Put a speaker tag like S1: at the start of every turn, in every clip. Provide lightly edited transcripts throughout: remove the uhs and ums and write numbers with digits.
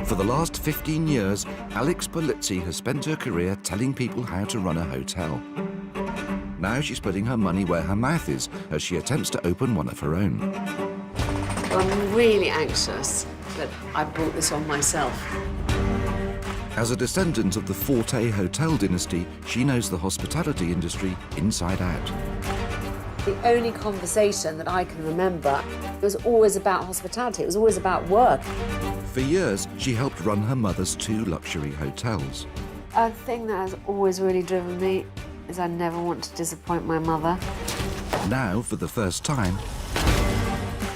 S1: For the last 15 years, Alex Polizzi has spent her career telling people how to run a hotel. Now she's putting her money where her mouth is as she attempts to open one of her own.
S2: I'm really anxious, but I brought this on myself.
S1: As a descendant of the Forte Hotel dynasty, she knows the hospitality industry inside out.
S2: The only conversation that I can remember was always about hospitality. It was always about work.
S1: For years, she helped run her mother's 2 luxury hotels.
S2: A thing that has always really driven me is I never want to disappoint my mother.
S1: Now, for the first time,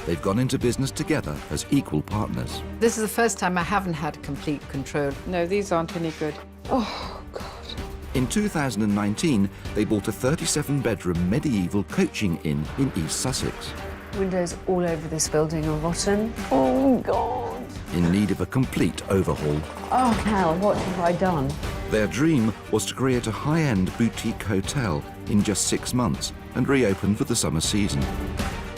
S1: they've gone into business together as equal partners.
S3: This is the first time I haven't had complete control. No, these aren't any good.
S2: Oh, God.
S1: In 2019, they bought a 37-bedroom medieval coaching inn in East Sussex.
S2: Windows all over this building are rotten. Oh, God.
S1: In need of a complete overhaul.
S2: Oh, hell, what have I done?
S1: Their dream was to create a high-end boutique hotel in just 6 months and reopen for the summer season.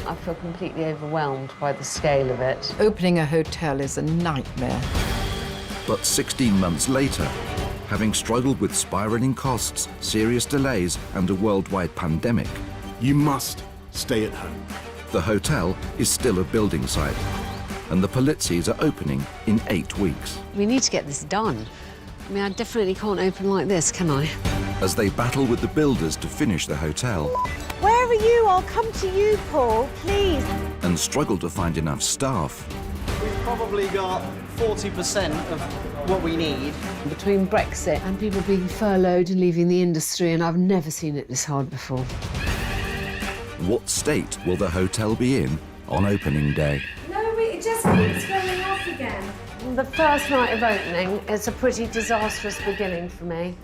S2: I feel completely overwhelmed by the scale of it.
S3: Opening a hotel is a nightmare.
S1: But 16 months later, having struggled with spiralling costs, serious delays and a worldwide pandemic,
S4: You must stay at home.
S1: the hotel is still a building site, and the Polizzis are opening in 8 weeks.
S2: We need to get this done. I mean, I definitely can't open like this, can I?
S1: As they battle with the builders to finish the hotel
S5: Where are you? I'll come to you, Paul, please.
S1: and struggle to find enough staff,
S6: We've probably got 40% of what we need.
S2: Between Brexit and people being furloughed and leaving the industry, and I've never seen it this hard before.
S1: what state will the hotel be in on opening day?
S5: No, it just keeps going off again.
S2: The first night of opening is a pretty disastrous beginning for me.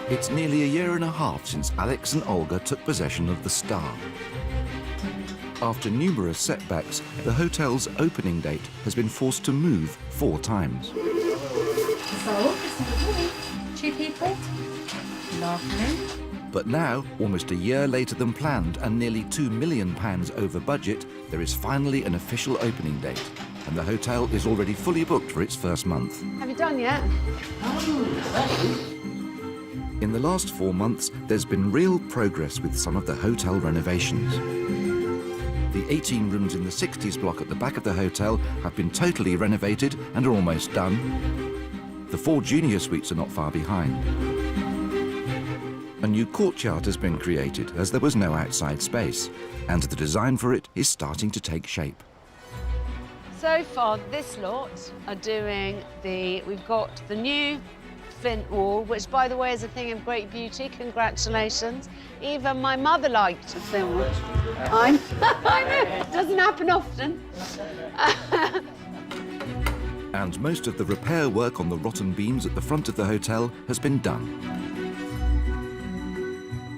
S1: It's nearly a year and a half since Alex and Olga took possession of the Star. After numerous setbacks, the hotel's opening date has been forced to move 4 times.
S5: So, 2 people. Lovely.
S1: But now, almost a year later than planned and nearly £2 million over budget, there is finally an official opening date. And the hotel is already fully booked for its first month.
S2: Have you done yet?
S1: In the last 4 months, there's been real progress with some of the hotel renovations. The 18 rooms in the 60s block at the back of the hotel have been totally renovated and are almost done. The 4 junior suites are not far behind. A new courtyard has been created as there was no outside space, and the design for it is starting to take shape.
S2: So far, this lot are doing we've got the new flint wall, which, by the way, is a thing of great beauty. Congratulations. Even my mother liked the flint wall. I know, it doesn't happen often.
S1: And most of the repair work on the rotten beams at the front of the hotel has been done.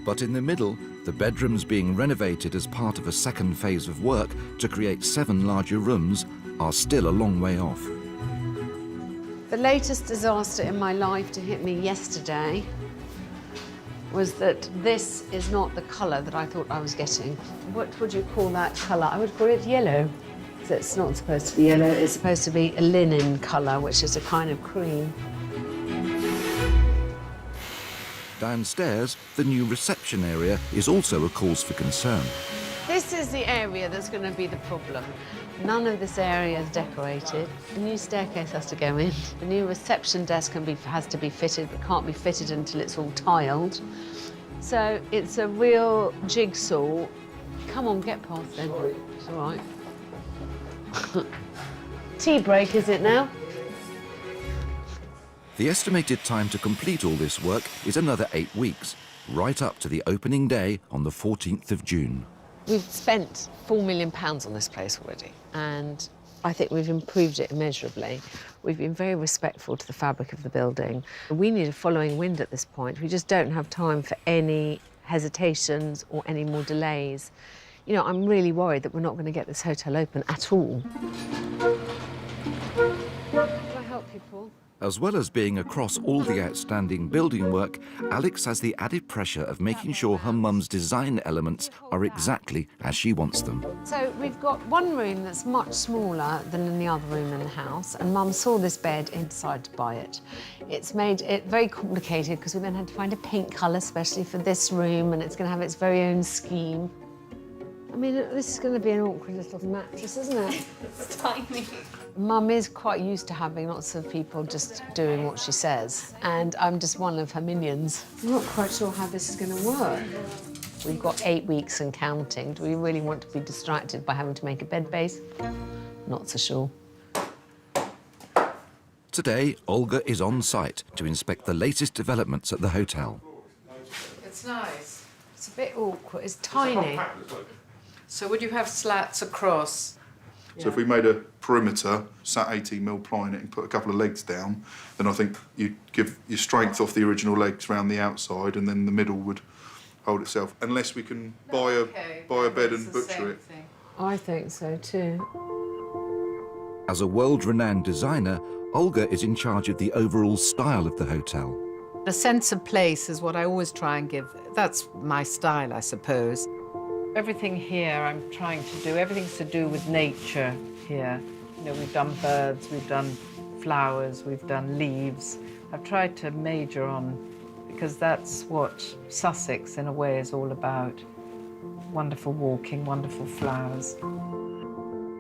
S1: But in the middle, the bedrooms being renovated as part of a second phase of work to create 7 larger rooms are still a long way off.
S2: The latest disaster in my life to hit me yesterday was that this is not the colour that I thought I was getting. What would you call that colour? I would call it yellow. So it's not supposed to be yellow, it's supposed to be a linen colour, which is a kind of cream.
S1: Downstairs, the new reception area is also a cause for concern.
S2: This is the area that's going to be the problem. None of this area is decorated. A new staircase has to go in. The new reception desk has to be fitted, but can't be fitted until it's all tiled. So it's a real jigsaw. Come on, get past then. It's all right. Tea break, is it now?
S1: The estimated time to complete all this work is another 8 weeks, right up to the opening day on the 14th of June.
S2: We've spent £4 million on this place already, and I think we've improved it immeasurably. We've been very respectful to the fabric of the building. We need a following wind at this point. We just don't have time for any hesitations or any more delays. You know, I'm really worried that we're not going to get this hotel open at all. Can I help you, Paul?
S1: As well as being across all the outstanding building work, Alex has the added pressure of making sure her mum's design elements are exactly as she wants them.
S2: So we've got one room that's much smaller than in the other room in the house, and Mum saw this bed and decided to buy it. It's made it very complicated because we then had to find a paint colour especially for this room, and it's going to have its very own scheme. I mean, this is going to be an awkward little mattress, isn't it?
S7: It's tiny.
S2: Mum is quite used to having lots of people just doing what she says, and I'm just one of her minions. I'm not quite sure how this is going to work. We've got 8 weeks and counting. Do we really want to be distracted by having to make a bed base? Not so sure.
S1: Today, Olga is on site to inspect the latest developments at the hotel.
S3: It's nice.
S2: It's a bit awkward. It's tiny.
S3: So would you have slats across?
S8: So if we made a perimeter, sat 18mm ply in it and put a couple of legs down, then I think you'd give your strength off the original legs around the outside, and then the middle would hold itself. Unless we can buy a bed and butcher it.
S2: I think so too.
S1: As a world-renowned designer, Olga is in charge of the overall style of the hotel.
S3: A sense of place is what I always try and give. That's my style, I suppose. Everything here I'm trying to do, everything's to do with nature here. You know, we've done birds, we've done flowers, we've done leaves. I've tried to major on, because that's what Sussex, in a way, is all about. Wonderful walking, wonderful flowers.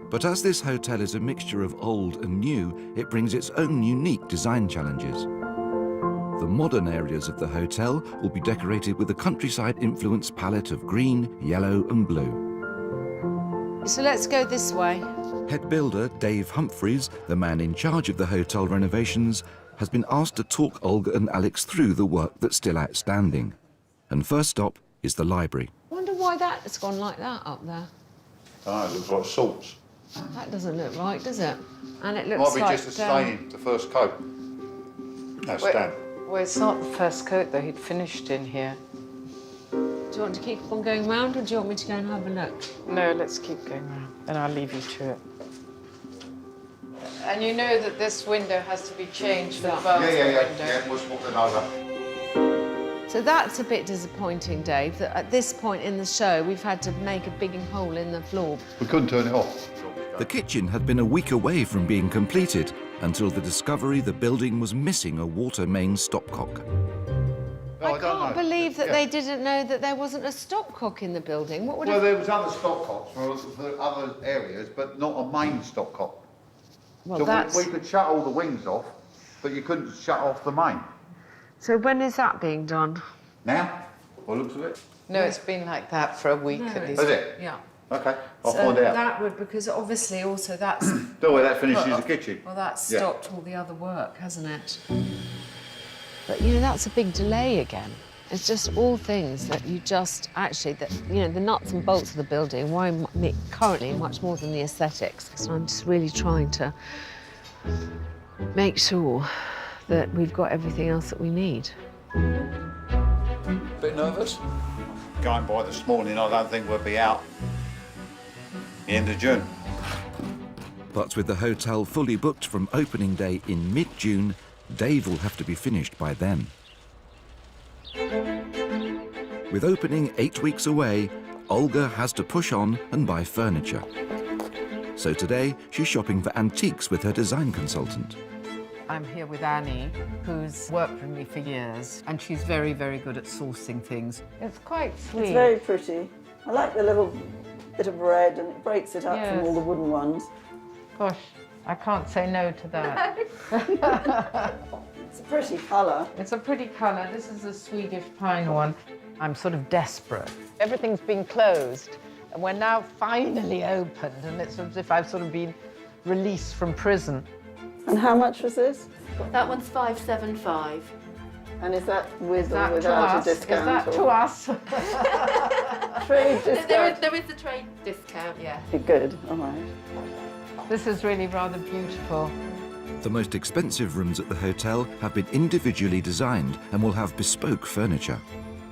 S1: But as this hotel is a mixture of old and new, it brings its own unique design challenges. The modern areas of the hotel will be decorated with a countryside-influenced palette of green, yellow and blue.
S2: So let's go this way.
S1: Head builder Dave Humphreys, the man in charge of the hotel renovations, has been asked to talk Olga and Alex through the work that's still outstanding. And first stop is the library.
S2: I wonder why that's gone like that up there.
S9: Oh, it looks like salts.
S2: That doesn't look right, does it? And it
S9: Might
S2: looks
S9: be
S2: like...
S9: just a stain, the first coat. That's Dan.
S3: Well, it's not the first coat, though. He'd finished in here.
S2: Do you want to keep on going round, or do you want me to go and have a look?
S3: No, let's keep going round, and I'll leave you to it. And you know that this window has to be changed for the bathroom window.
S9: Yeah, we'll swap them over.
S2: So that's a bit disappointing, Dave, that at this point in the show, we've had to make a big hole in the floor.
S9: We couldn't turn it off.
S1: The kitchen had been a week away from being completed until the discovery the building was missing a water main stopcock.
S9: No,
S2: I can't believe that they didn't know that there wasn't a stopcock in the building. What would
S9: Well,
S2: have...
S9: there was other stopcocks for other areas, but not a main stopcock.
S2: Well,
S9: So
S2: that's...
S9: we could shut all the wings off, but you couldn't shut off the main.
S2: So when is that being done?
S9: Now, by the looks of it.
S3: No, it's been like that for a week at least.
S9: Is it?
S2: Yeah.
S9: Okay, I'll
S2: So
S9: find out.
S2: that would, because obviously also that's...
S9: Don't worry, that finishes the kitchen.
S2: Well, that's
S9: Yeah.
S2: stopped all the other work, hasn't it? But, you know, that's a big delay again. It's just all things that you just actually, that you know, the nuts and bolts of the building worry me currently much more than the aesthetics. So I'm just really trying to make sure that we've got everything else that we need.
S9: Bit nervous? Going by this morning, I don't think we'll be out the end of June.
S1: But with the hotel fully booked from opening day in mid-June, Dave will have to be finished by then. With opening 8 weeks away, Olga has to push on and buy furniture. So today, she's shopping for antiques with her design consultant.
S3: I'm here with Annie, who's worked with me for years, and she's very, very good at sourcing things. It's quite sweet.
S10: It's very pretty. I like the little bit of red, and it breaks it up
S3: Yes.
S10: from all the wooden ones.
S3: Gosh, I can't say no to that.
S10: It's a pretty colour.
S3: It's a pretty colour. This is a Swedish pine one. I'm sort of desperate. Everything's been closed, and we're now finally opened, and it's as if I've sort of been released from prison.
S10: And how much was this?
S7: That one's 575.
S10: And is that with
S3: Is that
S10: or
S3: to
S10: without
S3: us?
S10: a discount?
S3: Is that
S10: or
S3: to us?
S10: trade discount?
S7: There is a trade discount, yeah.
S10: Good, all right.
S3: This is really rather beautiful.
S1: The most expensive rooms at the hotel have been individually designed and will have bespoke furniture.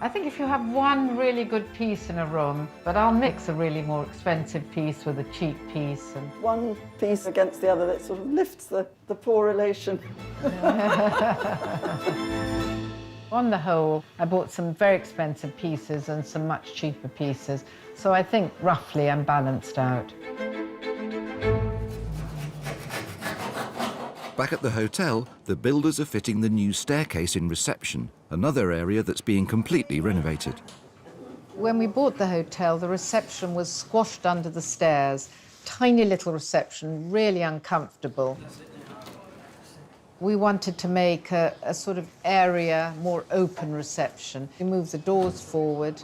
S3: I think if you have one really good piece in a room, but I'll mix a really more expensive piece with a cheap piece. And
S10: One piece against the other that sort of lifts the poor relation.
S3: on the whole, I bought some very expensive pieces and some much cheaper pieces. So I think roughly I'm balanced out.
S1: Back at the hotel, the builders are fitting the new staircase in reception, another area that's being completely renovated.
S3: When we bought the hotel, the reception was squashed under the stairs. Tiny little reception, really uncomfortable. We wanted to make a sort of area, more open reception. We moved the doors forward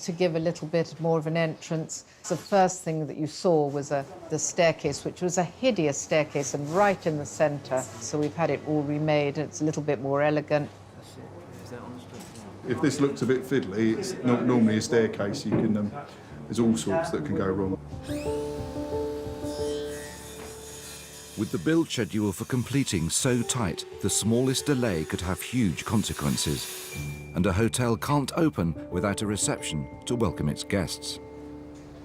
S3: to give a little bit more of an entrance. The first thing that you saw was the staircase, which was a hideous staircase and right in the centre. So we've had it all remade. It's a little bit more elegant.
S8: If this looks a bit fiddly, it's not normally a staircase. You can, there's all sorts that can go wrong.
S1: With the build schedule for completing so tight, the smallest delay could have huge consequences. And a hotel can't open without a reception to welcome its guests.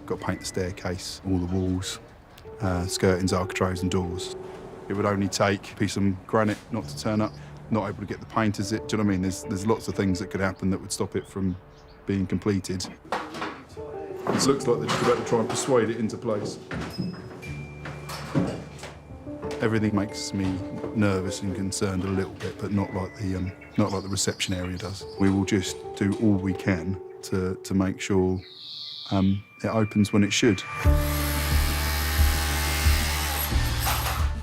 S8: Got to paint the staircase, all the walls, skirtings, architraves and doors. It would only take a piece of granite not to turn up, not able to get the painters. Do you know what I mean? There's lots of things that could happen that would stop it from being completed. It looks like they're just about to try and persuade it into place. Everything makes me nervous and concerned a little bit, but not like the reception area does. We will just do all we can to make sure it opens when it should.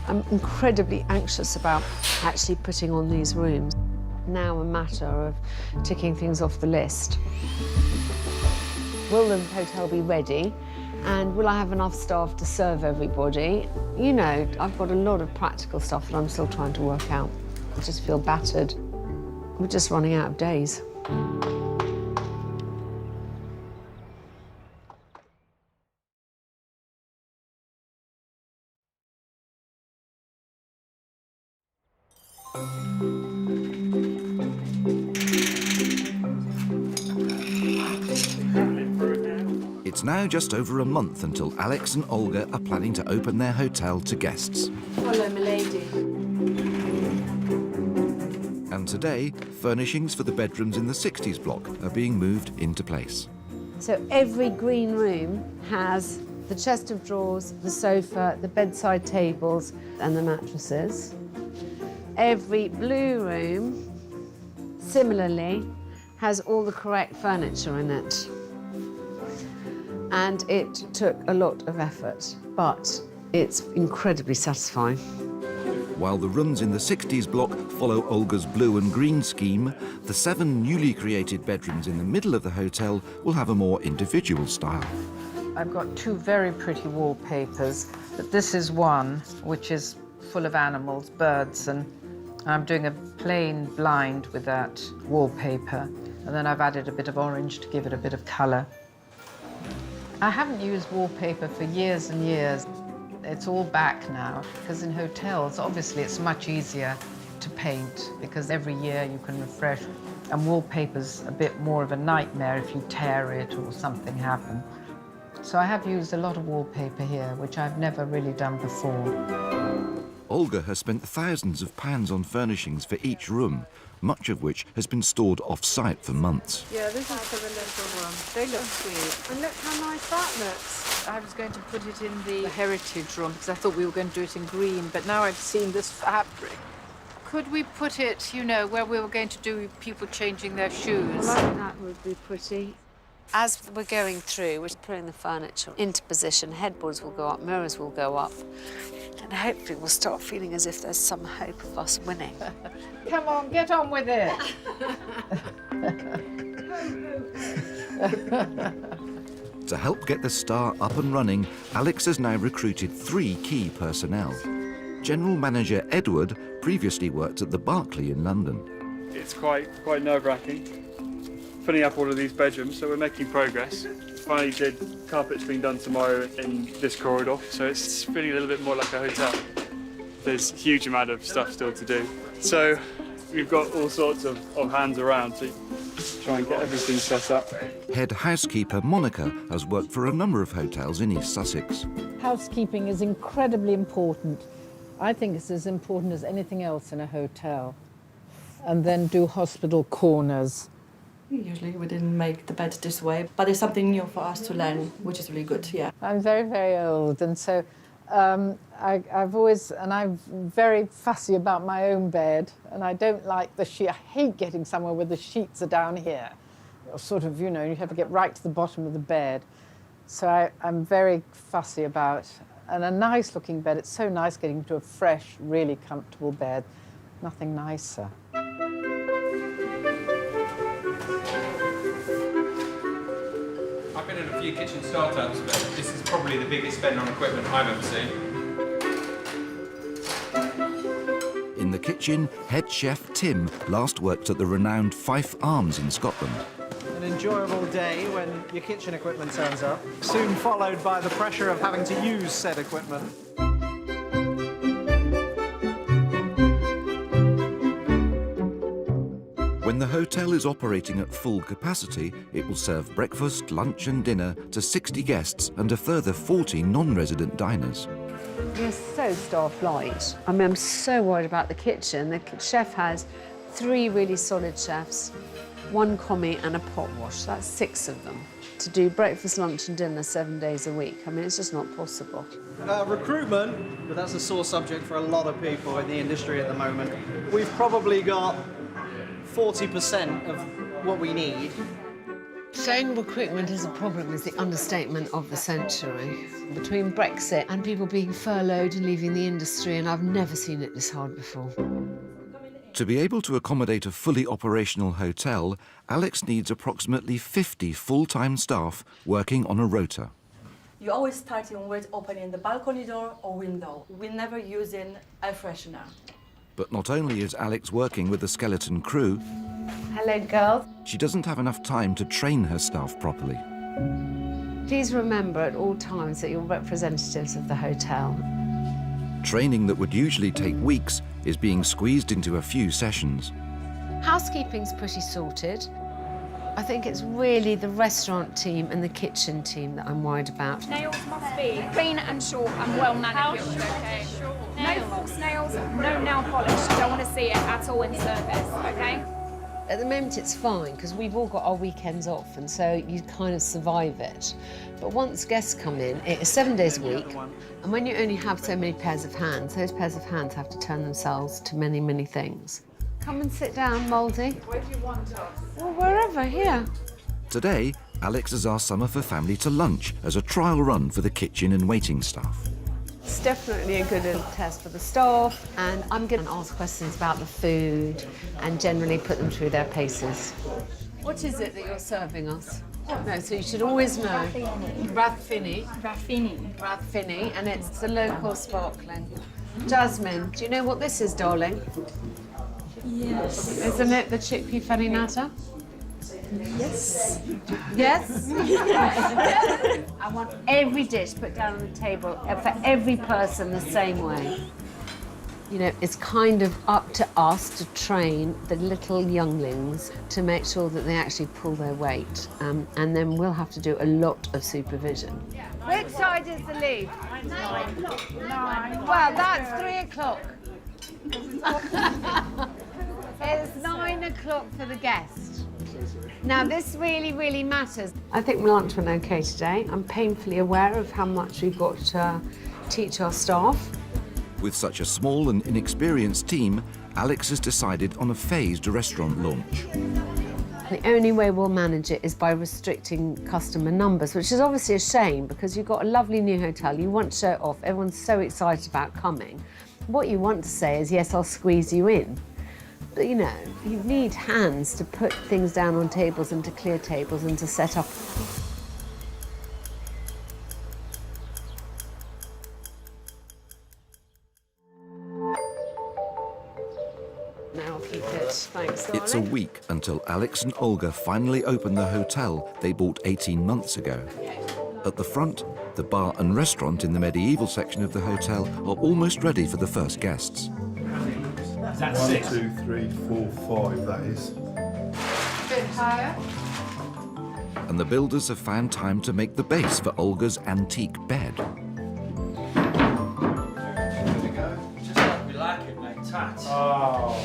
S2: I'm incredibly anxious about actually putting on these rooms. Now a matter of ticking things off the list. Will the hotel be ready? And will I have enough staff to serve everybody? You know, I've got a lot of practical stuff that I'm still trying to work out. I just feel battered. We're just running out of days.
S1: It's now just over a month until Alex and Olga are planning to open their hotel to guests.
S7: Hello, milady.
S1: And today, furnishings for the bedrooms in the 60s block are being moved into place.
S2: So every green room has the chest of drawers, the sofa, the bedside tables and the mattresses. Every blue room, similarly, has all the correct furniture in it. And it took a lot of effort, but it's incredibly satisfying.
S1: While the rooms in the 60s block follow Olga's blue and green scheme, the 7 newly created bedrooms in the middle of the hotel will have a more individual style.
S3: I've got 2 very pretty wallpapers, but this is one which is full of animals, birds, and I'm doing a plain blind with that wallpaper. And then I've added a bit of orange to give it a bit of colour. I haven't used wallpaper for years and years. It's all back now, because in hotels, obviously, it's much easier to paint, because every year you can refresh. And wallpaper's a bit more of a nightmare if you tear it or something happens. So I have used a lot of wallpaper here, which I've never really done before.
S1: Olga has spent thousands of pounds on furnishings for each room, much of which has been stored off-site for months.
S3: Yeah, this is for the little one. They look sweet.
S2: And look how nice that looks.
S3: I was going to put it in the heritage room because I thought we were going to do it in green, but now I've seen this fabric. Could we put it, you know, where we were going to do people changing their shoes?
S2: Well, I think that would be pretty. As we're going through, we're putting the furniture into position. Headboards will go up, mirrors will go up. And hopefully we'll start feeling as if there's some hope of us winning.
S3: Come on, get on with it.
S1: To help get the Star up and running, Alex has now recruited 3 key personnel. General Manager Edward previously worked at the Barclay in London.
S11: It's quite nerve-wracking, filling up all of these bedrooms, so we're making progress. Finally did carpet's being done tomorrow in this corridor, so it's feeling a little bit more like a hotel. There's a huge amount of stuff still to do. So we've got all sorts of hands around to try and get everything set up.
S1: Head housekeeper Monica has worked for a number of hotels in East Sussex.
S3: Housekeeping is incredibly important. I think it's as important as anything else in a hotel. And then do hospital corners.
S12: Usually we didn't make the bed this way, but it's something new for us to learn, which is really good, yeah.
S3: I'm very, very old, and so I'm very fussy about my own bed, and I don't like the sheet. I hate getting somewhere where the sheets are down here. Or sort of, you know, you have to get right to the bottom of the bed. So I'm very fussy about, and a nice looking bed. It's so nice getting to a fresh, really comfortable bed. Nothing nicer.
S13: I've been in a few kitchen startups, but this is probably the biggest spend on equipment I've ever seen.
S1: In the kitchen, head chef Tim last worked at the renowned Fife Arms in Scotland.
S6: An enjoyable day when your kitchen equipment turns up, soon followed by the pressure of having to use said equipment.
S1: When the hotel is operating at full capacity, it will serve breakfast, lunch and dinner to 60 guests and a further 40 non-resident diners.
S2: We're so staff light. I mean, I'm so worried about the kitchen. The chef has 3 really solid chefs, 1 commie and a pot wash. That's 6 of them. To do breakfast, lunch and dinner 7 days a week. I mean, it's just not possible.
S6: Recruitment, but that's a sore subject for a lot of people in the industry at the moment. We've probably got 40% of what we need.
S2: Saying recruitment is a problem is the understatement of the century. Between Brexit and people being furloughed and leaving the industry, and I've never seen it this hard before.
S1: To be able to accommodate a fully operational hotel, Alex needs approximately 50 full-time staff working on a rota.
S12: You always starting with opening the balcony door or window. We never using air freshener.
S1: But not only is Alex working with a skeleton crew,
S2: Hello, girls.
S1: she doesn't have enough time to train her staff properly.
S2: Please remember at all times that you're representatives of the hotel.
S1: Training that would usually take weeks is being squeezed into a few sessions.
S2: Housekeeping's pretty sorted. I think it's really the restaurant team and the kitchen team that I'm worried about.
S14: Nails must be clean and short and well manicured, okay? No false nails, no nail polish. Don't want to see it at all in service, okay?
S2: At the moment it's fine because we've all got our weekends off and so you kind of survive it. But once guests come in, it is 7 days a week, and when you only have so many pairs of hands, those pairs of hands have to turn themselves to many, many things. Come and sit down, Mouldy.
S14: Where do you want us?
S2: Well, wherever, here.
S1: Today, Alex has asked some of her family to lunch as a trial run for the kitchen and waiting staff.
S2: It's definitely a good little test for the staff, and I'm going to ask questions about the food and generally put them through their paces. What is it that you're serving us? No, so you should always know. Rathfinny. Rathfinny, and it's the local sparkling. Jasmine, do you know what this is, darling?
S14: Yes.
S2: Isn't it the chickpea farinata?
S14: Yes.
S2: Yes? I want every dish put down on the table for every person the same way. You know, it's kind of up to us to train the little younglings to make sure that they actually pull their weight. And then we'll have to do a lot of supervision. Which side is the lead? 9 o'clock. 9. Well, that's 3 o'clock. It's 9 o'clock for the guest. Now, this really, really matters. I think lunch went okay today. I'm painfully aware of how much we've got to teach our staff.
S1: With such a small and inexperienced team, Alex has decided on a phased restaurant launch.
S2: The only way we'll manage it is by restricting customer numbers, which is obviously a shame because you've got a lovely new hotel, you want to show it off, everyone's so excited about coming. What you want to say is, yes, I'll squeeze you in. But, you know, you need hands to put things down on tables and to clear tables and to set up. Now I'll keep it. Thanks, darling.
S1: It's a week until Alex and Olga finally open the hotel they bought 18 months ago. At the front, the bar and restaurant in the medieval section of the hotel are almost ready for the first guests.
S15: Is that
S8: 1,
S15: 6?
S8: 2, 3, 4, 5, that is.
S7: A bit higher.
S1: And the builders have found time to make the base for Olga's antique bed.
S15: Just like we like it, mate. Tat. Oh.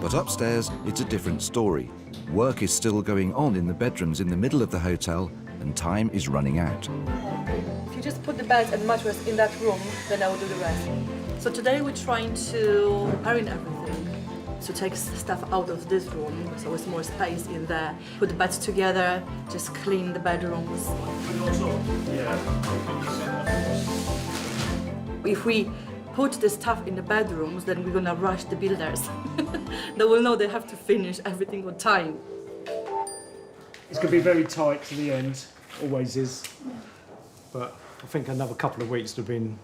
S1: But upstairs, it's a different story. Work is still going on in the bedrooms in the middle of the hotel, and time is running out.
S12: If you just put the bed and mattress in that room, then I will do the rest. So today we're trying to preparing everything. So take stuff out of this room, so it's more space in there. Put the beds together, just clean the bedrooms. If we put the stuff in the bedrooms, then we're gonna rush the builders. They will know they have to finish everything on time.
S15: It's going to be very tight to the end, always is. But I think another couple of weeks would have been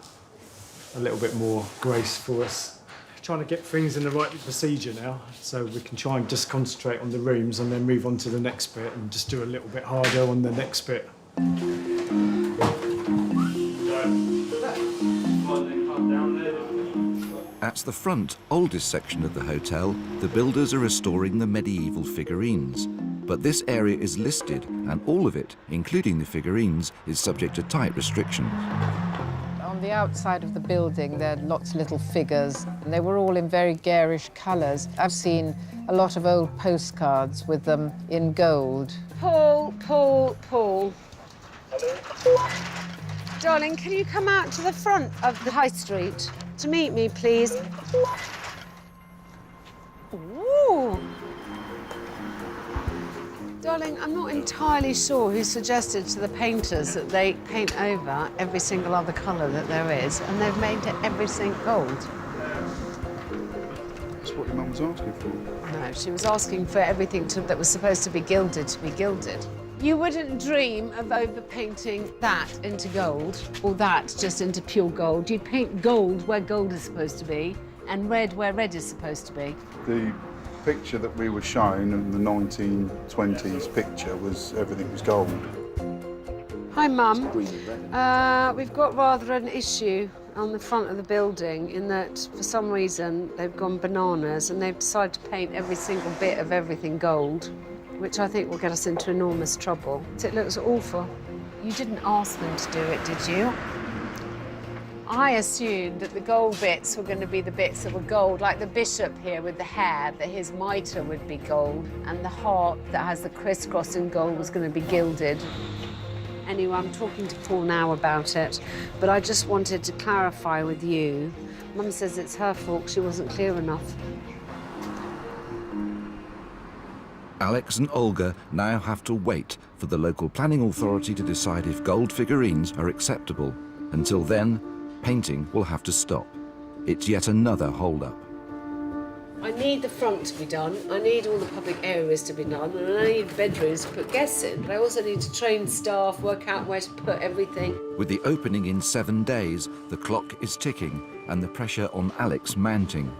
S15: a little bit more grace for us. Trying to get things in the right procedure now, so we can try and just concentrate on the rooms and then move on to the next bit and just do a little bit harder on the next bit.
S1: At the front, oldest section of the hotel, the builders are restoring the medieval figurines. But this area is listed, and all of it, including the figurines, is subject to tight restrictions.
S3: On the outside of the building, there are lots of little figures, and they were all in very garish colours. I've seen a lot of old postcards with them in gold.
S2: Paul. Darling, can you come out to the front of the high street to meet me, please? Ooh. Darling, I'm not entirely sure who suggested to the painters that they paint over every single other colour that there is, and they've made everything gold.
S8: That's what your mum was asking for.
S2: No, she was asking for everything that was supposed to be gilded to be gilded. You wouldn't dream of overpainting that into gold, or that just into pure gold. You'd paint gold where gold is supposed to be, and red where red is supposed to be.
S8: The picture that we were shown in the 1920s picture was everything was gold.
S2: Hi, Mum. We've got rather an issue on the front of the building in that, for some reason, they've gone bananas and they've decided to paint every single bit of everything gold, which I think will get us into enormous trouble. It looks awful. You didn't ask them to do it, did you? I assumed that the gold bits were going to be the bits that were gold, like the bishop here with the hair, that his mitre would be gold, and the heart that has the crisscross in gold was going to be gilded. Anyway, I'm talking to Paul now about it, but I just wanted to clarify with you. Mum says it's her fault, she wasn't clear enough.
S1: Alex and Olga now have to wait for the local planning authority to decide if gold figurines are acceptable. Until then, painting will have to stop. It's yet another hold-up.
S2: I need the front to be done, I need all the public areas to be done, and I need bedrooms to put guests in. But I also need to train staff, work out where to put everything.
S1: With the opening in 7 days, the clock is ticking and the pressure on Alex mounting.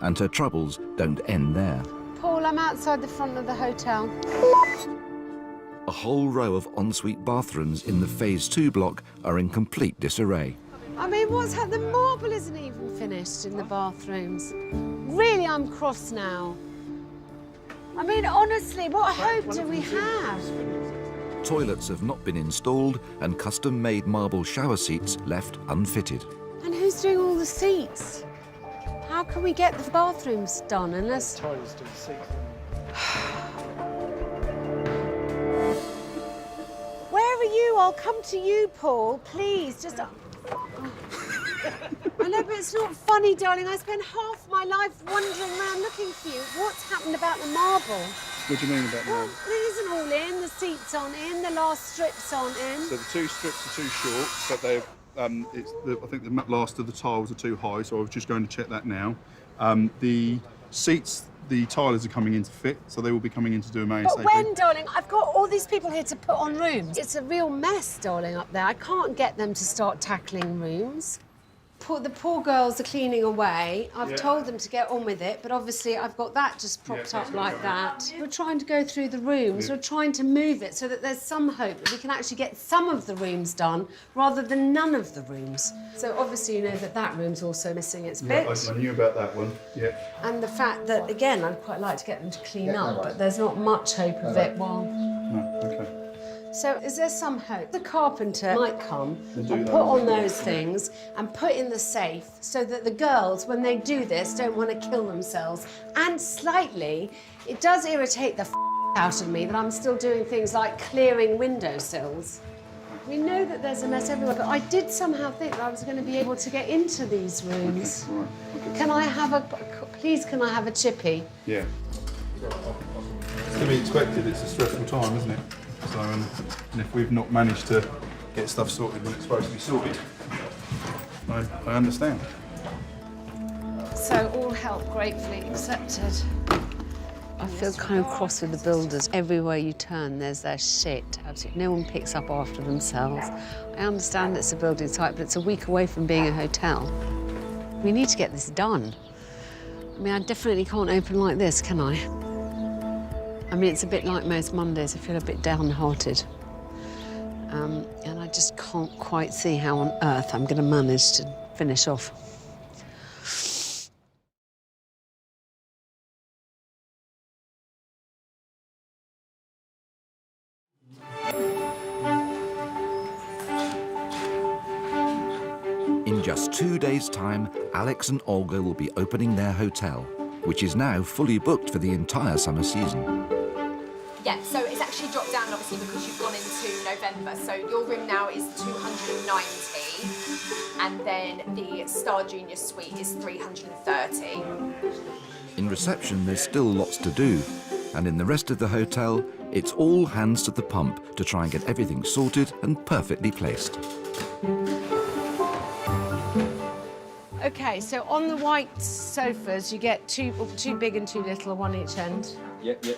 S1: And her troubles don't end there.
S2: Paul, I'm outside the front of the hotel.
S1: A whole row of ensuite bathrooms in the Phase 2 block are in complete disarray.
S2: I mean, what's happened? The marble isn't even finished in the bathrooms. Really, I'm cross now. I mean, honestly, what hope do we have?
S1: Toilets have not been installed and custom-made marble shower seats left unfitted.
S2: And who's doing all the seats? How can we get the bathrooms done unless...
S15: Toilets do the seats.
S5: Where are you? I'll come to you, Paul. Please, just...
S2: I know, but it's not funny, darling. I spent half my life wandering around looking for you. What's happened about the marble?
S8: What do you mean about
S2: Well,
S8: that?
S2: it isn't all in. The seats aren't in. The last strips aren't in.
S8: So the two strips are too short, but they've, I think the last of the tiles are too high, so I was just going to check that now. The seats, the tilers are coming in to fit, so they will be coming in to do a ASAP.
S2: But when, darling? I've got all these people here to put on rooms. It's a real mess, darling, up there. I can't get them to start tackling rooms. The poor girls are cleaning away. I've
S11: Yeah.
S2: told them to get on with it, but obviously I've got that just propped up like that. We're trying to go through the rooms. We're trying to move it so that there's some hope that we can actually get some of the rooms done rather than none of the rooms. So obviously you know that that room's also missing its bit.
S8: I knew about that one, yeah.
S2: And the fact that, again, I'd quite like to get them to clean up, but there's not much hope of it while...
S8: No, okay.
S2: So is there some hope? The carpenter might come
S8: do
S2: and
S8: that.
S2: put on those things and put in the safe so that the girls, when they do this, don't want to kill themselves. And slightly, it does irritate the out of me that I'm still doing things like clearing windowsills. We know that there's a mess everywhere, but I did somehow think that I was going to be able to get into these rooms.
S8: Okay, all right.
S2: Can I have a... Please, can I have a chippy?
S8: Yeah. It's to be expected, it's a stressful time, isn't it? So, and if we've not managed to get stuff sorted when it's supposed to be sorted, I understand.
S2: So all help gratefully accepted. I feel kind of cross with the builders. Everywhere you turn, there's their shit. Absolutely no one picks up after themselves. I understand it's a building site, but it's a week away from being a hotel. We need to get this done. I mean, I definitely can't open like this, can I? I mean, it's a bit like most Mondays. I feel a bit downhearted. And I just can't quite see how on earth I'm going to manage to finish off.
S1: In just 2 days' time, Alex and Olga will be opening their hotel, which is now fully booked for the entire summer season.
S14: Yeah, so it's actually dropped down, obviously, because you've gone into November. So your room now is 290, and then the Star Junior Suite is 330.
S1: In reception, there's still lots to do, and in the rest of the hotel, it's all hands to the pump to try and get everything sorted and perfectly placed.
S2: OK, so on the white sofas, you get two big and two little, one each end.
S13: Yep, yep.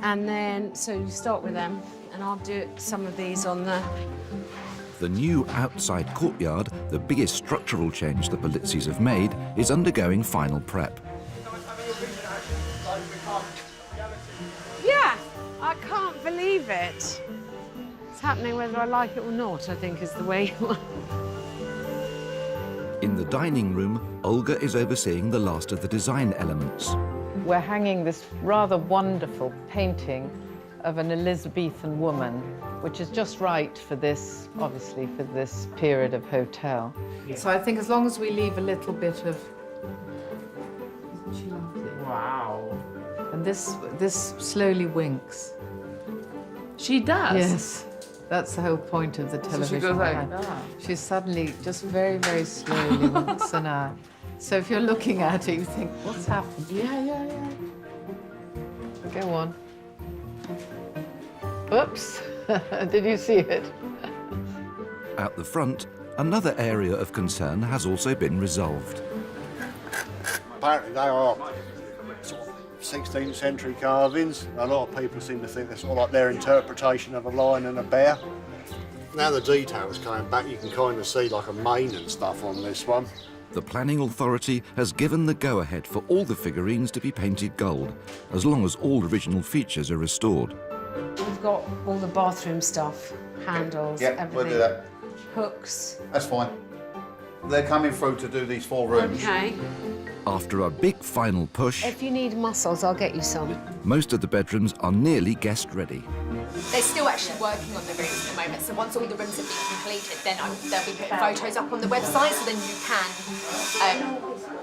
S2: And then, so you start with them, and I'll do some of these on the...
S1: The new outside courtyard, the biggest structural change the Politzis have made, is undergoing final prep.
S2: Yeah, I can't believe it. It's happening whether I like it or not, I think, is the way...
S1: In the dining room, Olga is overseeing the last of the design elements.
S3: We're hanging this rather wonderful painting of an Elizabethan woman, which is just right for this, obviously, for this period of hotel. So I think as long as we leave a little bit of... Isn't she lovely? Wow. And this slowly winks.
S12: She does?
S3: Yes. That's the whole point of the television.
S12: So she goes like,
S3: She's suddenly just very, very slowly winks an eye. So if you're looking at it, you think, what's happened? Yeah. Go on. Oops. Did you see it?
S1: Out the front, another area of concern has also been resolved.
S9: Apparently they are sort of 16th century carvings. A lot of people seem to think they're sort of like their interpretation of a lion and a bear. Now the detail is coming back, you can kind of see like a mane and stuff on this one.
S1: The planning authority has given the go-ahead for all the figurines to be painted gold, as long as all original features are restored.
S2: We've got all the bathroom stuff, handles, everything.
S9: We'll do that.
S2: Hooks.
S9: That's fine. They're coming through to do these 4 rooms.
S2: OK.
S1: After a big final push,
S2: If you need mussels, I'll get you some.
S1: most of the bedrooms are nearly guest-ready.
S14: They're still actually working on the rooms at the moment, so once all the rooms have been completed, then they'll be putting photos up on the website, so then you can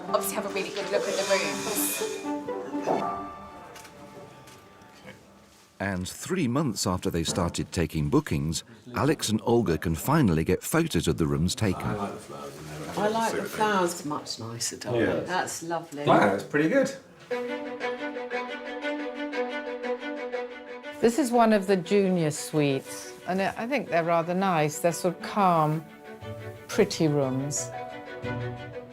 S14: obviously have a really good look at the rooms.
S1: And 3 months after they started taking bookings, Alex and Olga can finally get photos of the rooms taken.
S2: I like the flowers. Much nicer, darling.
S13: Yeah.
S2: That's lovely.
S13: Wow, that's pretty good.
S3: This is one of the junior suites, and I think they're rather nice. They're sort of calm, pretty rooms.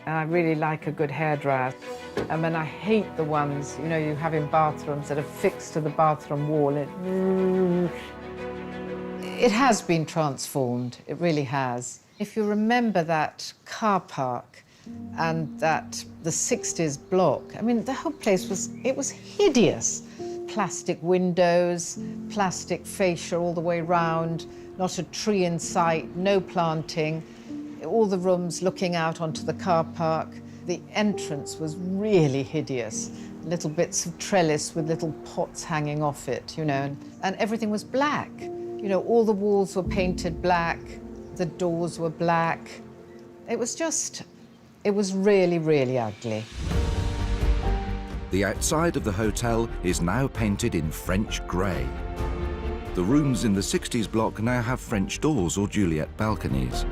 S3: And I really like a good hairdryer. I mean, I hate the ones, you know, you have in bathrooms that are fixed to the bathroom wall. It has been transformed, it really has. If you remember that car park and the 60s block, I mean, the whole place was hideous. Plastic windows, plastic fascia all the way round, not a tree in sight, no planting, all the rooms looking out onto the car park. The entrance was really hideous. Little bits of trellis with little pots hanging off it, you know, and everything was black. You know, all the walls were painted black, the doors were black. It was really, really ugly.
S1: The outside of the hotel is now painted in French grey. The rooms in the 60s block now have French doors or Juliet balconies.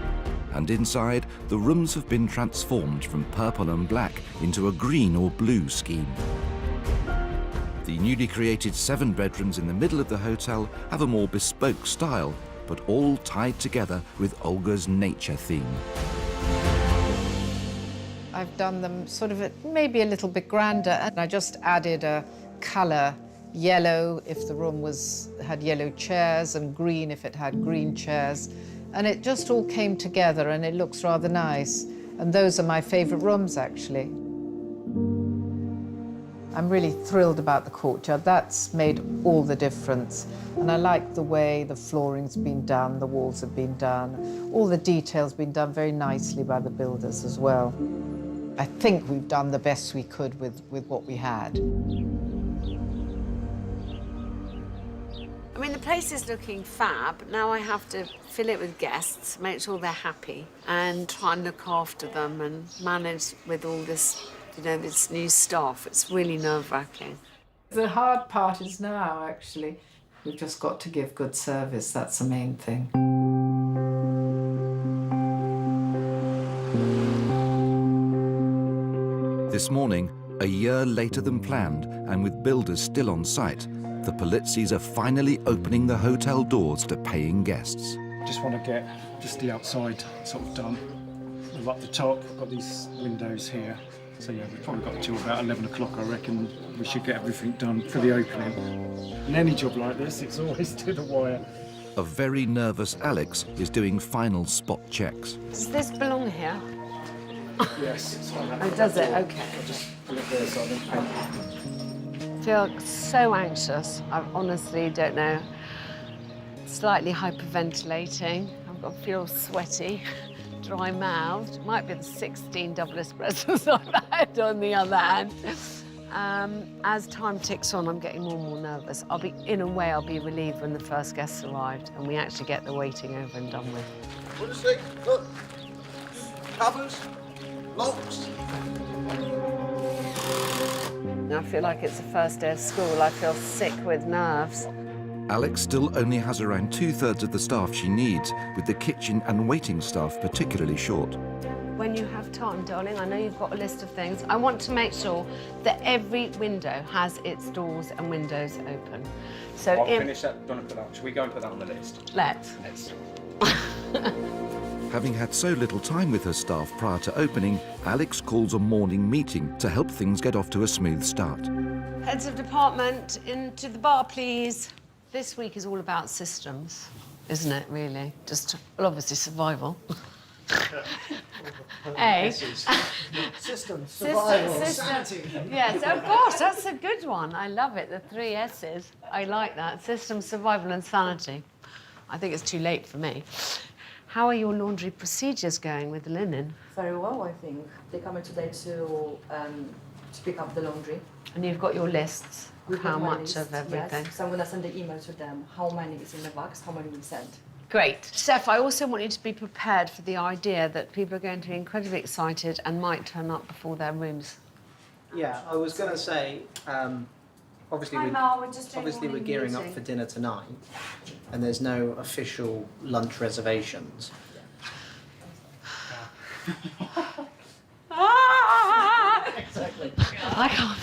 S1: And inside, the rooms have been transformed from purple and black into a green or blue scheme. The newly created 7 bedrooms in the middle of the hotel have a more bespoke style, but all tied together with Olga's nature theme.
S3: I've done them sort of maybe a little bit grander, and I just added a colour, yellow if the room had yellow chairs, and green if it had green chairs. And it just all came together and it looks rather nice. And those are my favourite rooms, actually. I'm really thrilled about the courtyard. That's made all the difference. And I like the way the flooring's been done, the walls have been done. All the details been done very nicely by the builders as well. I think we've done the best we could with what we had.
S2: I mean, the place is looking fab. Now I have to fill it with guests, make sure they're happy, and try and look after them and manage with all this, you know, this new staff. It's really nerve-wracking.
S3: The hard part is now, actually. We've just got to give good service. That's the main thing.
S1: This morning, a year later than planned, and with builders still on site, the Politzis are finally opening the hotel doors to paying guests.
S15: Just want to get just the outside sort of done. We've up the top, got these windows here. So yeah, we've probably got till about 11 o'clock, I reckon. We should get everything done for the opening. In any job like this, it's always to the wire.
S1: A very nervous Alex is doing final spot checks.
S2: Does this belong here?
S15: Yes, it's on that.
S2: Oh, does it? Okay.
S15: I'll just put it there so I don't paint.
S2: I feel so anxious. I honestly don't know. Slightly hyperventilating. I feel sweaty, dry mouthed. Might be the 16 double espressos I've had on the other hand. As time ticks on, I'm getting more and more nervous. In a way, I'll be relieved when the first guests arrived and we actually get the waiting over and done with.
S6: What is it? Look. Covers. Locks.
S2: I feel like it's the first day of school. I feel sick with nerves.
S1: Alex still only has around 2/3 of the staff she needs, with the kitchen and waiting staff particularly short.
S2: When you have time, darling, I know you've got a list of things. I want to make sure that every window has its doors and windows open. So
S13: I'll finish that. Don't put that. Should we go and put that on the list?
S2: Let's.
S1: Having had so little time with her staff prior to opening, Alex calls a morning meeting to help things get off to a smooth start.
S2: Heads of department, into the bar, please. This week is all about systems, isn't it, really? Just, well, obviously, survival.
S6: Systems, survival,
S2: sanity. Yes, of course, that's a good one. I love it, the 3 S's. I like that. Systems, survival and sanity. I think it's too late for me. How are your laundry procedures going with the linen?
S12: Very well, I think. They come in today to pick up the laundry.
S2: And you've got your lists of how much
S12: list,
S2: of everything?
S12: Yes. So I'm going to send the email to them, how many is in the box, how many we sent.
S2: Great. Steph, I also want you to be prepared for the idea that people are going to be incredibly excited and might turn up before their rooms.
S6: Yeah, I was going to say, obviously we're gearing up for dinner tonight, and there's no official lunch reservations.
S2: Exactly. I can't.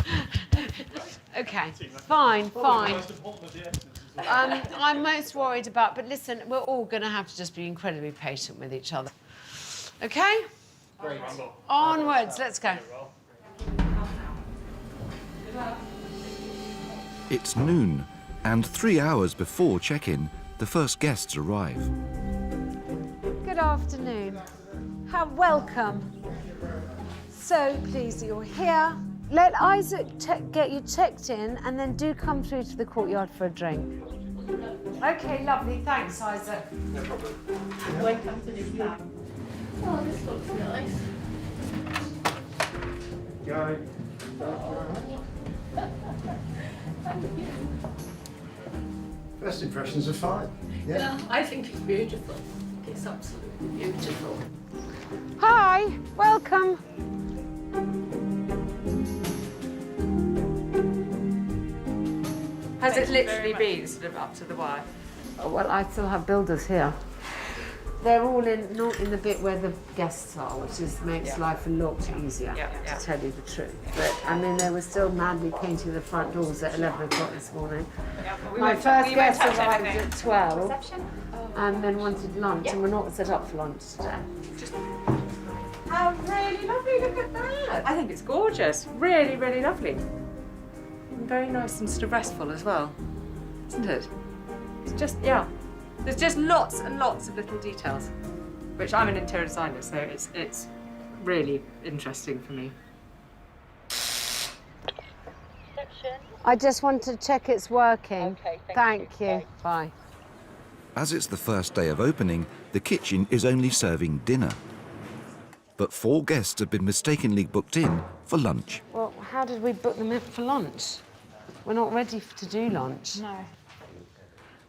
S2: Okay, fine. I'm most worried about, but listen, we're all going to have to just be incredibly patient with each other. Okay?
S6: Great.
S2: Onwards, let's go.
S1: It's noon, and 3 hours before check-in, the first guests arrive.
S2: Good Good afternoon. How welcome. So pleased that you're here. Let Isaac get you checked in and then do come through to the courtyard for a drink. Okay, lovely. Thanks, Isaac.
S8: No problem.
S12: Welcome to the flat. Oh, this looks nice.
S15: Go. First impressions are fine.
S12: Yeah, I think it's beautiful. It's absolutely beautiful.
S2: Hi, welcome.
S3: Has it literally been sort of up to the wire?
S2: Oh, well, I still have builders here. They're all not in the bit where the guests are, which makes life a lot easier, to tell you the truth. But, I mean, they were still madly painting the front doors at 11 o'clock this morning. My first guest arrived at 12 and then wanted lunch, and we're not set up for lunch today.
S3: How really lovely, look at that. I think it's gorgeous. Really, really lovely. And very nice and sort of restful as well, isn't it? It's just, there's just lots and lots of little details, which I'm an interior designer, so it's really interesting for me.
S2: I just want to check it's working.
S3: Okay,
S2: thank you. Bye.
S1: As it's the first day of opening, the kitchen is only serving dinner. But 4 guests have been mistakenly booked in for lunch.
S2: Well, how did we book them in for lunch? We're not ready to do lunch.
S16: No.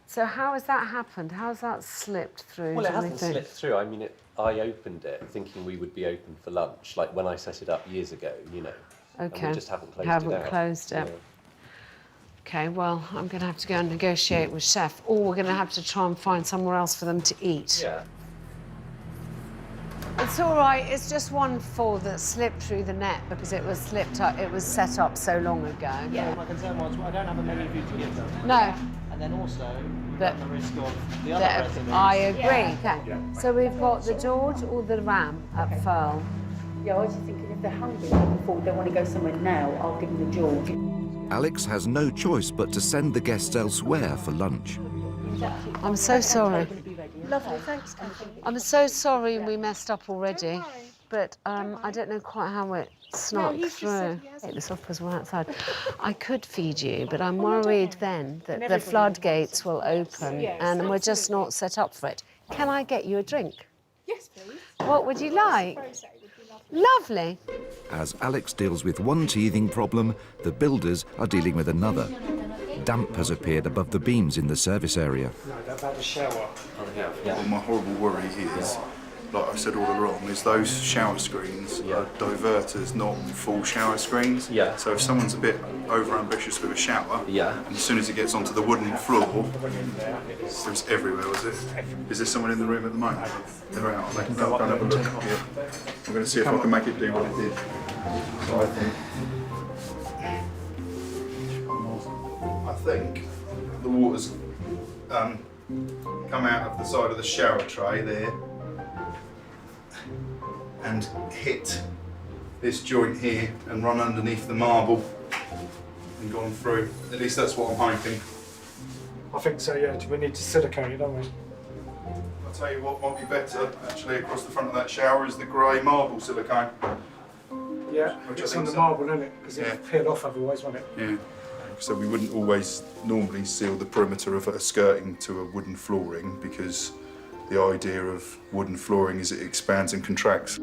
S2: So how has that happened? How's that slipped through?
S17: Well, it hasn't slipped through. I mean, I opened it thinking we would be open for lunch, like when I set it up years ago, you know.
S2: Okay.
S17: And we just haven't closed it
S2: Haven't
S17: out.
S2: closed it.
S17: Yeah.
S2: Okay, well, I'm going to have to go and negotiate with Chef, or we're going to have to try and find somewhere else for them to eat.
S17: Yeah.
S2: It's all right. It's just one fall that slipped through the net because it was slipped up. It was set up so long ago.
S6: Yeah. My concern was I don't have a menu for you to give them.
S2: No.
S6: And then also we
S2: But-
S6: run the risk of the other residents.
S2: I agree. Okay. So we've got the George or the Ram at Firle.
S16: Yeah, I was just thinking if they're hungry looking forward, they want to go somewhere now, I'll give them the George.
S1: Alex has no choice but to send the guests elsewhere for lunch.
S2: I'm so sorry.
S16: Lovely, thanks, Cathy.
S2: I'm so sorry we messed up already, but I don't know quite how it snuck through. Take this off because we're outside. I could feed you, but I'm worried then that the floodgates will open and we're just not set up for it. Can I get you a drink?
S16: Yes, please.
S2: What would you like? Lovely.
S1: As Alex deals with one teething problem, the builders are dealing with another. Damp has appeared above the beams in the service area.
S15: No, about the shower.
S8: Well, my horrible worry is, like I said all along, is those shower screens are diverters, not full shower screens.
S17: Yeah.
S8: So if someone's a bit over-ambitious with a shower,
S17: Yeah.
S8: and as soon as it gets onto the wooden floor, it's everywhere, was it? Is there someone in the room at the moment? They're out, they can go and have a look. Yeah. I'm going to see if I can make it do what it did. So I think the water's come out of the side of the shower tray there and hit this joint here and run underneath the marble and gone through. At least that's what I'm hoping.
S15: I think so, yeah. We need to silicone it, don't we?
S8: I'll tell you what might be better, actually, across the front of that shower is the grey marble silicone.
S15: Yeah,
S8: Which I
S15: it's
S8: think
S15: on the
S8: so.
S15: marble, isn't it? Because
S8: Yeah.
S15: it'll peel off otherwise, won't it?
S8: Yeah. So we wouldn't always normally seal the perimeter of a skirting to a wooden flooring because the idea of wooden flooring is it expands and contracts.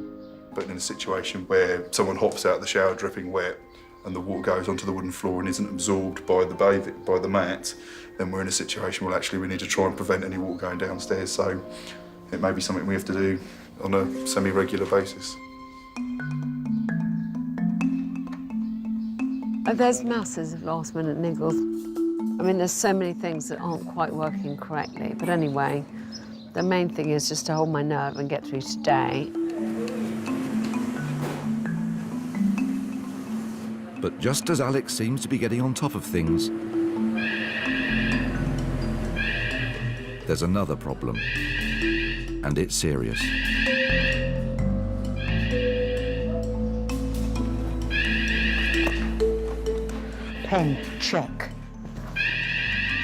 S8: But in a situation where someone hops out of the shower dripping wet and the water goes onto the wooden floor and isn't absorbed by the mat, then we're in a situation where actually we need to try and prevent any water going downstairs. So it may be something we have to do on a semi-regular basis.
S2: There's masses of last-minute niggles. I mean, there's so many things that aren't quite working correctly. But anyway, the main thing is just to hold my nerve and get through today.
S1: But just as Alex seems to be getting on top of things, there's another problem, and it's serious.
S16: Pen, check.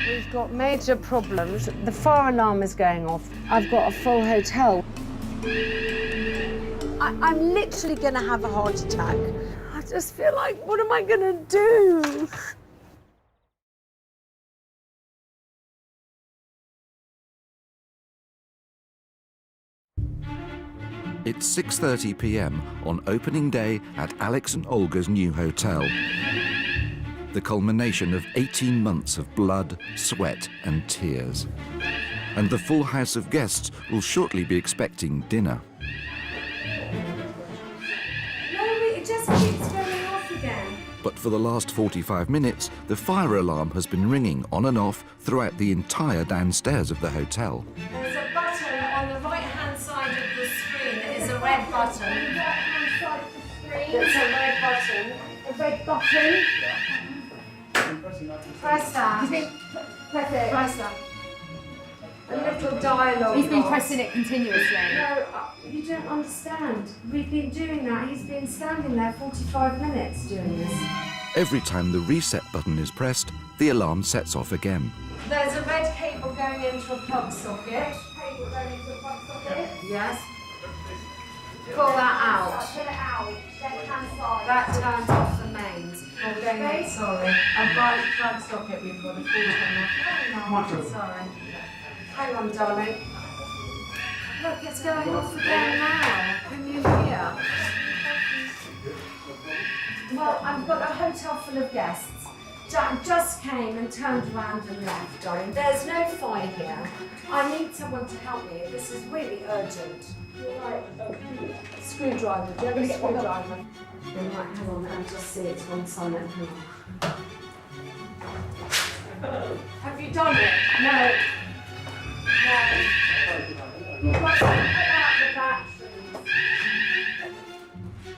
S2: We've got major problems. The fire alarm is going off. I've got a full hotel. I'm literally going to have a heart attack. I just feel like, what am I going to do?
S1: It's 6:30 p.m. on opening day at Alex and Olga's new hotel. The culmination of 18 months of blood, sweat and tears. And the full house of guests will shortly be expecting dinner.
S18: No, it just keeps going off again.
S1: But for the last 45 minutes, the fire alarm has been ringing on and off throughout the entire downstairs of the hotel.
S18: There's a button on the right-hand side of the screen. It is a red button. On the right-hand side of the screen. There's a red button. A red button. Press that. Press it. Press that. A little dialogue.
S14: He's been pressing it continuously.
S18: No, you don't understand. We've been doing that. He's been standing there 45 minutes doing this.
S1: Every time the reset button is pressed, the alarm sets off again.
S18: There's a red cable going into a plug socket. Cable going into a plug socket? Yes. Pull that out. Pull it out. Left-hand side. That turns off the mains. Oh, okay. Sorry. A right plug socket we've got. A full turn off. Sorry. Hang on, darling. Look, it's going off again now. Can you hear? Well, I've got a hotel full of guests. Jack just came and turned around and left, darling. There's no fire here. I need someone to help me. This is really urgent. Right. Screwdriver. Do you have a screwdriver? Right, hang on. I'll just see it's gone silent. Hang on. Have you done it? No. You've got to pull out the batteries.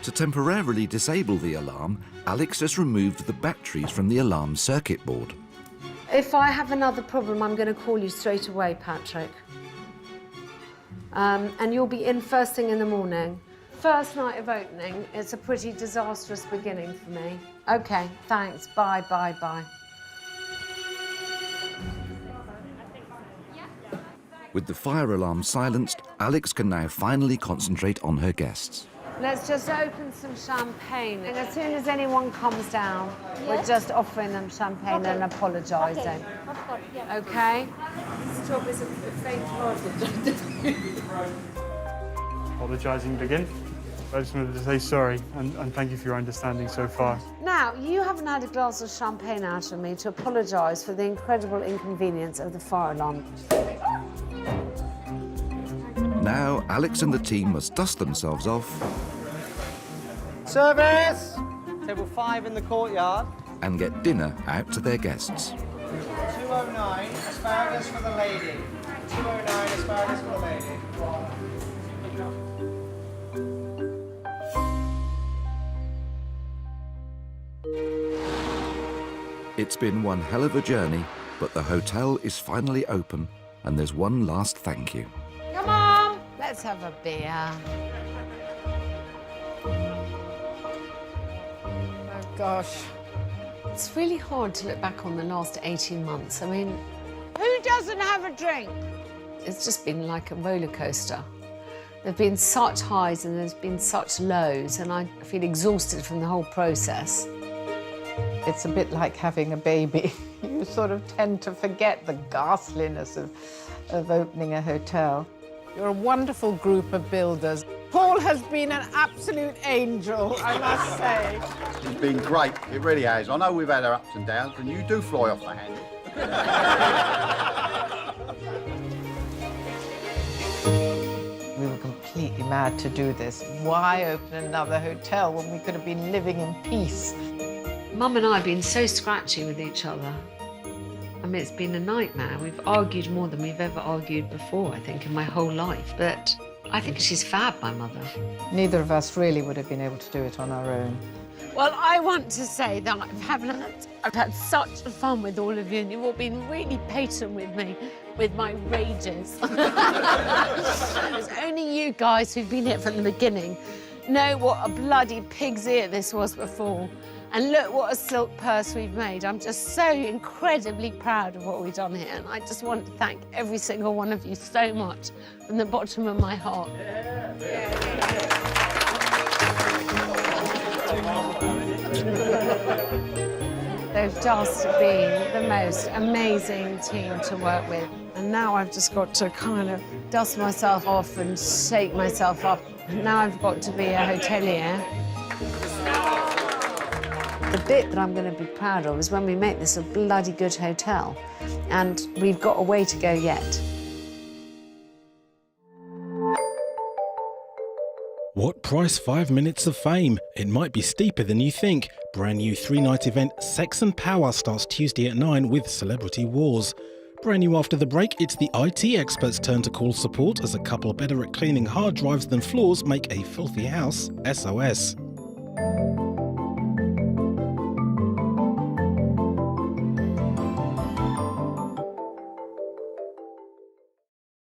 S1: To temporarily disable the alarm, Alex has removed the batteries from the alarm circuit board.
S2: If I have another problem, I'm going to call you straight away, Patrick. And you'll be in first thing in the morning. First night of opening, it's a pretty disastrous beginning for me. Okay, thanks. Bye, bye, bye.
S1: With the fire alarm silenced, Alex can now finally concentrate on her guests.
S2: Let's just open some champagne. And as soon as anyone comes down, we're just offering them champagne and apologising. Okay?
S18: This job is a faint-hearted.
S11: Apologising begin. I just wanted to say sorry and thank you for your understanding so far.
S2: Now, you haven't had a glass of champagne out of me to apologise for the incredible inconvenience of the fire alarm.
S1: Now, Alex and the team must dust themselves off.
S6: Service! Table 5 in the courtyard.
S1: And get dinner out to their guests.
S6: 209, asparagus for the lady. 209, asparagus for the lady.
S1: It's been one hell of a journey, but the hotel is finally open, and there's one last thank you.
S2: Come on, let's have a beer.
S3: Oh, gosh.
S2: It's really hard to look back on the last 18 months. I mean, who doesn't have a drink? It's just been like a roller coaster. There've been such highs and there's been such lows, and I feel exhausted from the whole process.
S3: It's a bit like having a baby. You sort of tend to forget the ghastliness of opening a hotel. You're a wonderful group of builders. Paul has been an absolute angel, I must say.
S9: It's been great, it really has. I know we've had our ups and downs, and you do fly off the handle.
S3: We were completely mad to do this. Why open another hotel when we could have been living in peace?
S2: Mum and I have been so scratchy with each other. I mean, it's been a nightmare. We've argued more than we've ever argued before, I think, in my whole life. But I think she's fab, my mother.
S3: Neither of us really would have been able to do it on our own.
S2: Well, I want to say that I've had such fun with all of you, and you've all been really patient with me, with my rages. It's only you guys who've been here from the beginning know what a bloody pig's ear this was before. And look what a silk purse we've made. I'm just so incredibly proud of what we've done here. And I just want to thank every single one of you so much from the bottom of my heart. They've just been the most amazing team to work with. And now I've just got to kind of dust myself off and shake myself up. Now I've got to be a hotelier. The bit that I'm going to be proud of is when we make this a bloody good hotel. And we've got a way to go yet.
S19: What price 5 minutes of fame? It might be steeper than you think. Brand new 3-night event Sex and Power starts Tuesday at 9 with Celebrity Wars. Brand new after the break, it's the IT experts' turn to call support as a couple better at cleaning hard drives than floors make a filthy house SOS.